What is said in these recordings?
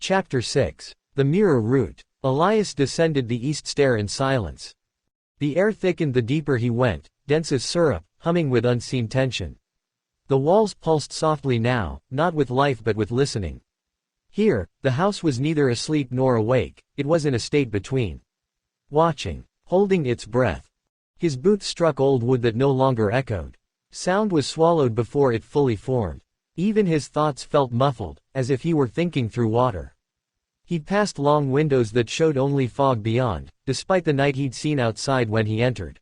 Chapter 6. The Mirror Route. Elias descended the east stair in silence. The air thickened the deeper he went, dense as syrup, humming with unseen tension. The walls pulsed softly now, not with life but with listening. Here, the house was neither asleep nor awake, it was in a state between. Watching, holding its breath. His boots struck old wood that no longer echoed. Sound was swallowed before it fully formed. Even his thoughts felt muffled, as if he were thinking through water. He passed long windows that showed only fog beyond, despite the night he'd seen outside when he entered.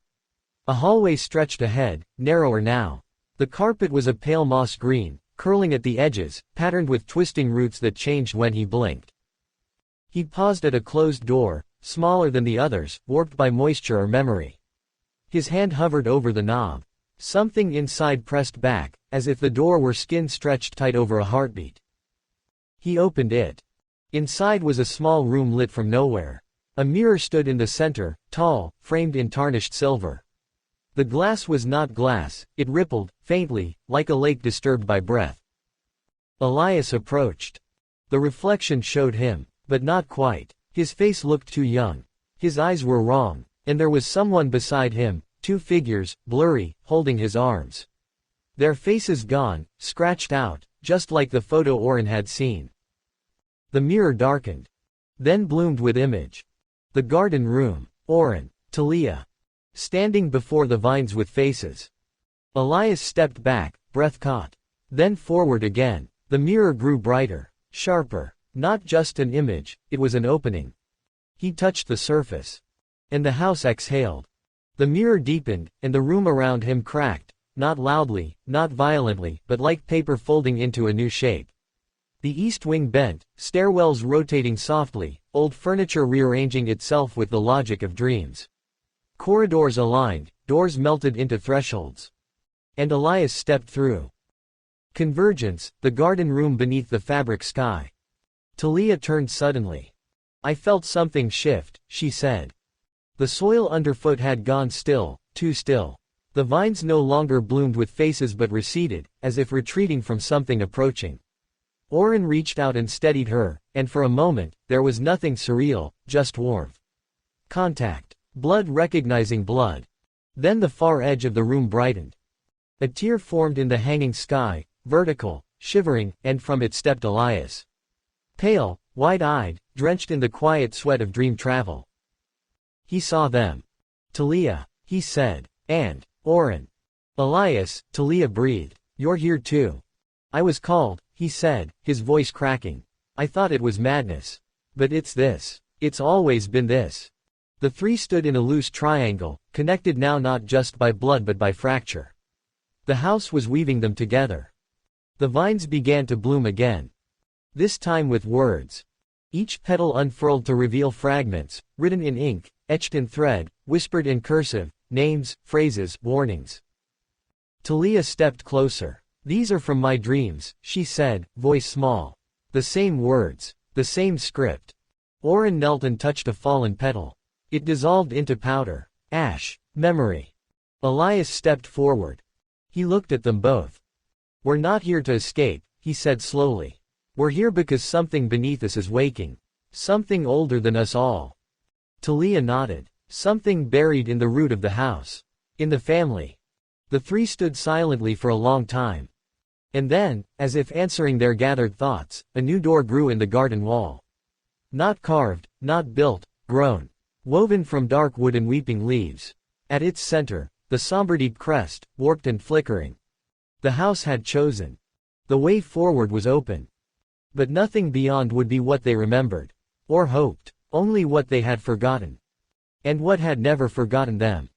A hallway stretched ahead, narrower now. The carpet was a pale moss green, curling at the edges, patterned with twisting roots that changed when he blinked. He paused at a closed door, smaller than the others, warped by moisture or memory. His hand hovered over the knob. Something inside pressed back, as if the door were skin stretched tight over a heartbeat. He opened it. Inside was a small room lit from nowhere. A mirror stood in the center, tall, framed in tarnished silver. The glass was not glass, it rippled, faintly, like a lake disturbed by breath. Elias approached. The reflection showed him, but not quite. His face looked too young. His eyes were wrong, and there was someone beside him, two figures, blurry, holding his arms. Their faces gone, scratched out, just like the photo Oren had seen. The mirror darkened. Then bloomed with image. The garden room. Oren, Talia. Standing before the vines with faces. Elias stepped back, breath caught. Then forward again. The mirror grew brighter, sharper. Not just an image, it was an opening. He touched the surface. And the house exhaled. The mirror deepened, and the room around him cracked, not loudly, not violently, but like paper folding into a new shape. The east wing bent, stairwells rotating softly, old furniture rearranging itself with the logic of dreams. Corridors aligned, doors melted into thresholds. And Elias stepped through. Convergence, the garden room beneath the fabric sky. Talia turned suddenly. I felt something shift, she said. The soil underfoot had gone still, too still. The vines no longer bloomed with faces but receded, as if retreating from something approaching. Oren reached out and steadied her, and for a moment, there was nothing surreal, just warmth. Contact. Blood recognizing blood. Then the far edge of the room brightened. A tear formed in the hanging sky, vertical, shivering, and from it stepped Elias. Pale, wide-eyed, drenched in the quiet sweat of dream travel. He saw them. Talia, he said. And, Oren. Elias, Talia breathed. You're here too. I was called, he said, his voice cracking. I thought it was madness. But it's this. It's always been this. The three stood in a loose triangle, connected now not just by blood but by fracture. The house was weaving them together. The vines began to bloom again. This time with words. Each petal unfurled to reveal fragments, written in ink, etched in thread, whispered in cursive, names, phrases, warnings. Talia stepped closer. These are from my dreams, she said, voice small. The same words, the same script. Oren knelt and touched a fallen petal. It dissolved into powder, ash, memory. Elias stepped forward. He looked at them both. We're not here to escape, he said slowly. We're here because something beneath us is waking. Something older than us all. Talia nodded. Something buried in the root of the house. In the family. The three stood silently for a long time. And then, as if answering their gathered thoughts, a new door grew in the garden wall. Not carved, not built, grown. Woven from dark wood and weeping leaves. At its center, the somber deep crest, warped and flickering. The house had chosen. The way forward was open. But nothing beyond would be what they remembered. Or hoped. Only what they had forgotten. And what had never forgotten them.